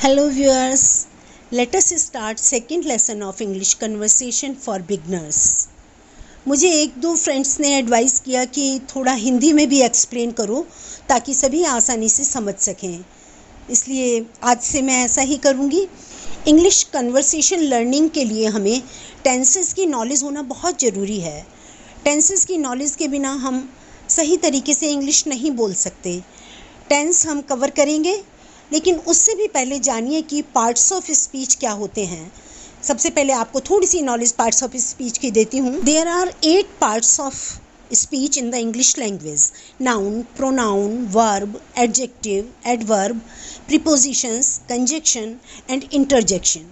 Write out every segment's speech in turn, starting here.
Hello viewers, let us start second lesson of English conversation for beginners। मुझे एक दो friends ने advice किया कि थोड़ा हिंदी में भी एक्सप्लेन करो ताकि सभी आसानी से समझ सकें, इसलिए आज से मैं ऐसा ही करूँगी। इंग्लिश कन्वर्सेशन लर्निंग के लिए हमें टेंसेस की नॉलेज होना बहुत ज़रूरी है। टेंसेस की नॉलेज के बिना हम सही तरीके से इंग्लिश नहीं बोल सकते। टेंस हम कवर करेंगे, लेकिन उससे भी पहले जानिए कि पार्ट्स ऑफ स्पीच क्या होते हैं। सबसे पहले आपको थोड़ी सी नॉलेज पार्ट्स ऑफ स्पीच की देती हूँ। There are 8 parts of speech in the English language: noun, pronoun, verb, adjective, adverb, prepositions, conjunction and interjection.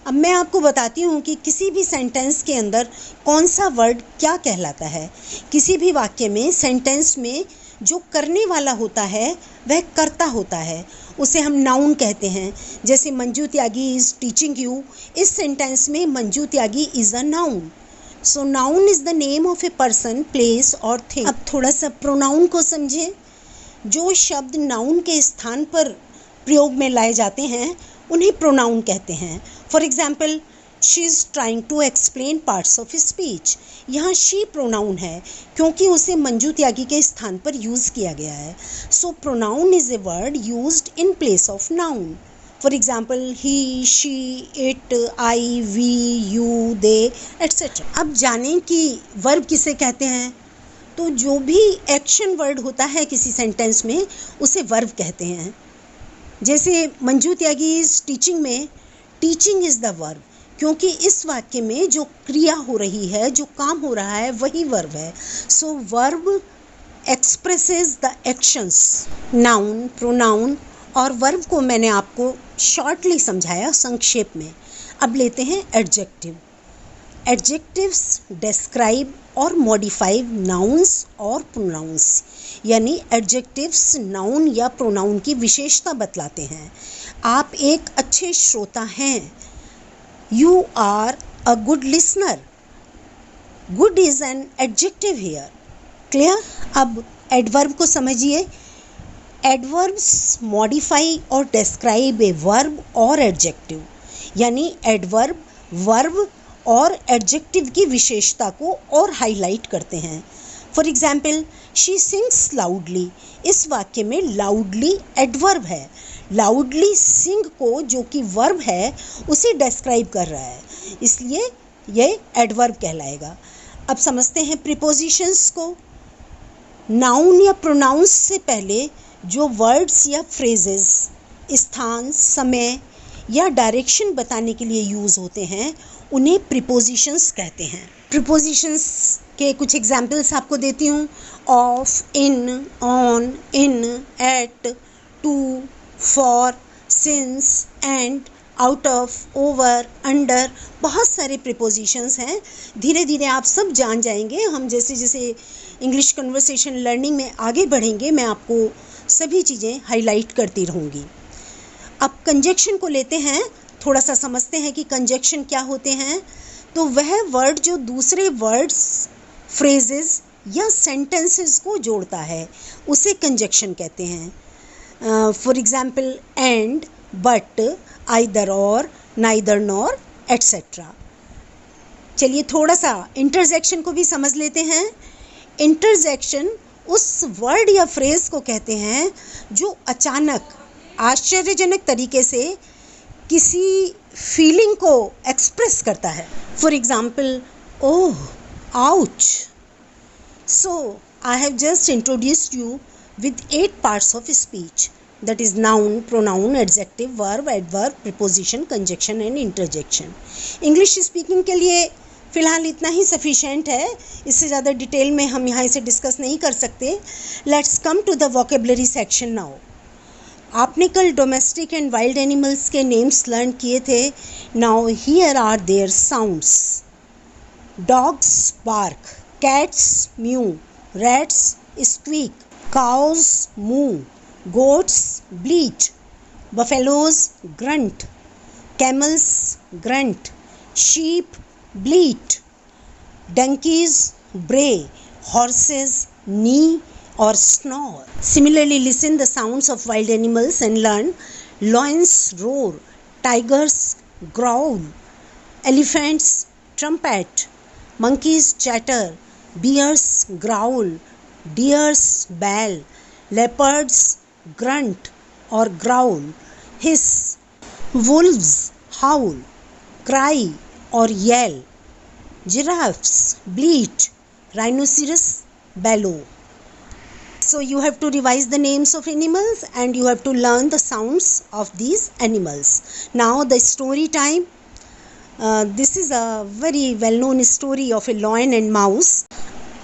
अब मैं आपको बताती हूँ कि किसी भी सेंटेंस के अंदर कौन सा वर्ड क्या कहलाता है। किसी भी वाक्य में, सेंटेंस में जो करने वाला होता है वह कर्ता होता है, उसे हम नाउन कहते हैं। जैसे Manju Tyagi is teaching you, इस सेंटेंस में Manju Tyagi is a noun. So noun is the name of a person, place और थिंग। अब थोड़ा सा प्रोनाउन को समझें। जो शब्द नाउन के स्थान पर प्रयोग में लाए जाते हैं उन्हें प्रोनाउन कहते हैं। For example, she is trying to explain parts of speech. यहाँ शी प्रोनाउन है क्योंकि उसे मंजू त्यागी के स्थान पर यूज़ किया गया है। So pronoun is a word used in place of noun. For example, he, she, it, I, we, you, they, etcetera. अब जानें कि वर्ब किसे कहते हैं। तो जो भी एक्शन वर्ड होता है किसी सेंटेंस में उसे वर्ब कहते हैं। जैसे मंजू त्यागी इज़ टीचिंग में टीचिंग इज़ द वर्ब, क्योंकि इस वाक्य में जो क्रिया हो रही है, जो काम हो रहा है, वही वर्ब है। So verb expresses the actions. Noun, pronoun और वर्ब को मैंने आपको शॉर्टली समझाया, संक्षेप में। अब लेते हैं एडजेक्टिव। एडजेक्टिव्स डिस्क्राइब और मॉडिफाई नाउन्स और प्रोनाउंस, यानी एडजेक्टिव्स नाउन या प्रोनाउन की विशेषता बतलाते हैं। आप एक अच्छे श्रोता हैं। You are a good listener. Good is an adjective here. Clear? अब एडवर्ब को समझिए। एडवर्ब्स मॉडिफाई और डिस्क्राइब ए वर्ब और एडजेक्टिव, यानी एडवर्ब वर्ब और एडजेक्टिव की विशेषता को और हाईलाइट करते हैं। For example, she sings loudly. इस वाक्य में लाउडली एडवर्ब है। लाउडली सिंग को, जो कि वर्ब है, उसे डिस्क्राइब कर रहा है, इसलिए ये एडवर्ब कहलाएगा। अब समझते हैं प्रीपोजिशंस को। नाउन या प्रोनाउंस से पहले जो वर्ड्स या फ्रेजेस स्थान, समय या डायरेक्शन बताने के लिए यूज़ होते हैं उन्हें प्रीपोजिशंस कहते हैं। प्रीपोजिशंस के कुछ एग्जाम्पल्स आपको देती हूँ। Of, in, on, in, at, to, for, since, and, out of, over, under, बहुत सारे प्रीपोजिशंस हैं। धीरे धीरे आप सब जान जाएंगे। हम जैसे जैसे इंग्लिश कन्वर्सेशन लर्निंग में आगे बढ़ेंगे, मैं आपको सभी चीज़ें हाईलाइट करती रहूँगी। अब कंजक्शन को लेते हैं, थोड़ा सा समझते हैं कि कंजक्शन क्या होते हैं। तो वह वर्ड जो दूसरे वर्ड्स, फ्रेजेस या सेंटेंसेस को जोड़ता है उसे कंजक्शन कहते हैं। For example, and, but, either और, नाइदर नॉर, एट्सेट्रा। चलिए थोड़ा सा इंटरजेक्शन को भी समझ लेते हैं। इंटरजेक्शन उस वर्ड या फ्रेज को कहते हैं जो अचानक, आश्चर्यजनक तरीके से किसी फीलिंग को एक्सप्रेस करता है। For example, oh, ouch. So I have just introduced you with 8 parts of speech, that is noun, pronoun, adjective, verb, adverb, preposition, conjunction and interjection. English speaking के लिए फ़िलहाल इतना ही सफिशेंट है, इससे ज़्यादा डिटेल में हम यहाँ इसे डिस्कस नहीं कर सकते। Let's come to the vocabulary section now. आपने कल डोमेस्टिक एंड वाइल्ड एनिमल्स के नेम्स लर्न किए थे। Now here are their sounds: dogs bark, cats mew, rats squeak, cows moo, goats bleat, buffaloes grunt, camels grunt, sheep bleat, donkeys bray, horses neigh or snore. Similarly, listen the sounds of wild animals and learn Lions roar, tigers growl, elephants trumpet, monkeys chatter, bears growl, deers bawl, leopards grunt or growl, hiss, wolves howl, cry or yell, giraffes bleat, rhinoceros bellow. So you have to revise the names of animals and you have to learn the sounds of these animals. Now the story time. This is a very well-known story of a lion and mouse.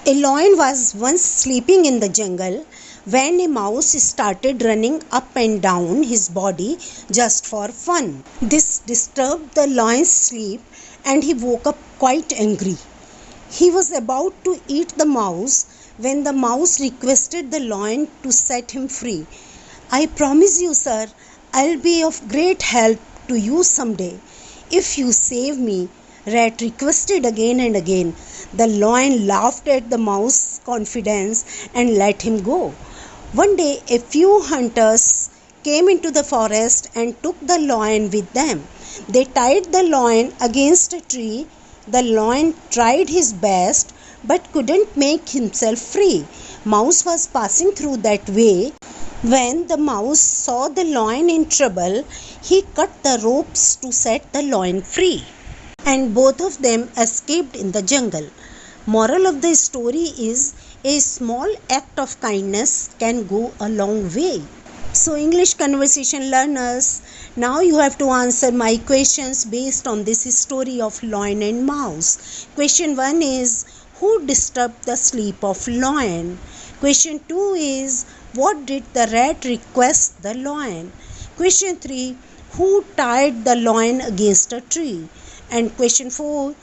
A lion was once sleeping in the jungle when a mouse started running up and down his body just for fun. This disturbed the lion's sleep and he woke up quite angry. He was about to eat the mouse when the mouse requested the lion to set him free. "I promise you, sir, I'll be of great help to you someday if you save me," Rat requested again and again. The lion laughed at the mouse's confidence and let him go. One day, a few hunters came into the forest and took the lion with them. They tied the lion against a tree. The lion tried his best but couldn't make himself free. Mouse was passing through that way. When the mouse saw the lion in trouble, he cut the ropes to set the lion free, and both of them escaped in the jungle. Moral of the story is, a small act of kindness can go a long way. So English conversation learners, now you have to answer my questions based on this story of lion and mouse. Question 1 is, who disturbed the sleep of lion? Question 2 is, what did the rat request the lion? Question 3, who tied the lion against a tree? And question 4,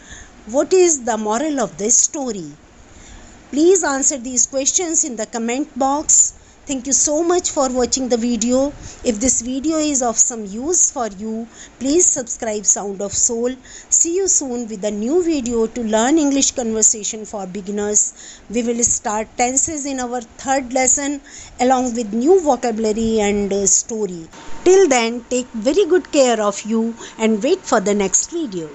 what is the moral of this story? Please answer these questions in the comment box. Thank you so much for watching the video. If this video is of some use for you, please subscribe Sound of Soul. See you soon with a new video to learn English conversation for beginners. We will start tenses in our third lesson along with new vocabulary and story. Till then, take very good care of you and wait for the next video.